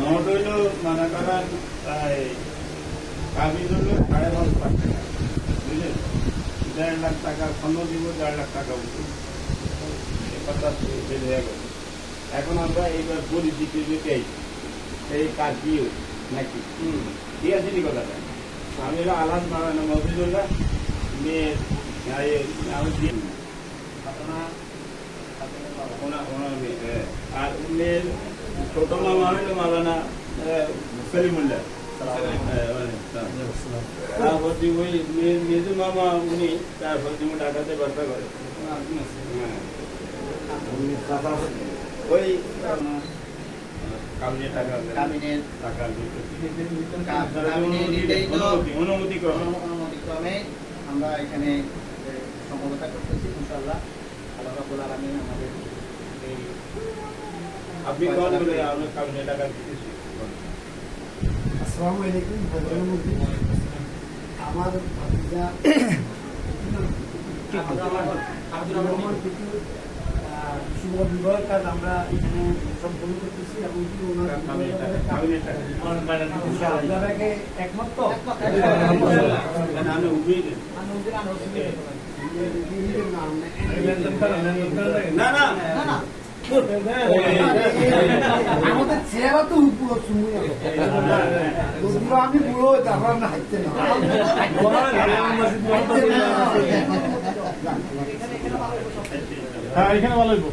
Note হইল মনে করেন কাবিজ হইল 5.5 লাখ টাকা, বুঝলেন? 1.5 লাখ টাকা ফোনও দিব, 1.5 লাখ টাকা উঠবে, এ কথা বের হয়ে গেল। এখন আমরা এইবার পরিচিতি দিতে এই কাজ দিও নাকি ঠিক আছে নি কথাটা? আমি হলো আলাদ মারানো মফিজুল্লাহ মেয়ের আমি দিই আর মেয়ের ছোট মামা হইল মালানা সলিমুল্লাহ। তারপর ওই মেজু মামা উনি তারপর ঢাকাতে ব্যবসা করে। ওই অনুমতিক্রমে আমরা এখানে সমবেতা করতেছি। ইনশাআল্লাহ আল্লাহ রাব্বুল আলামিন আমাদের এই আপনি কোন বলে আমরা কাবিনে টাকা দিতেছি। আসসালামু আলাইকুম। আমার ভাতিজা শুভ বিবাহের কাজ আমরা এখানে সম্পন্ন করতেছি এবং আপনারাকে একমত তো? আমাদের চেহারা তো পুরো সুন্দর, আমি বুড়ো তারপর আমরা হাঁটতে না এখানে ভালো হইব।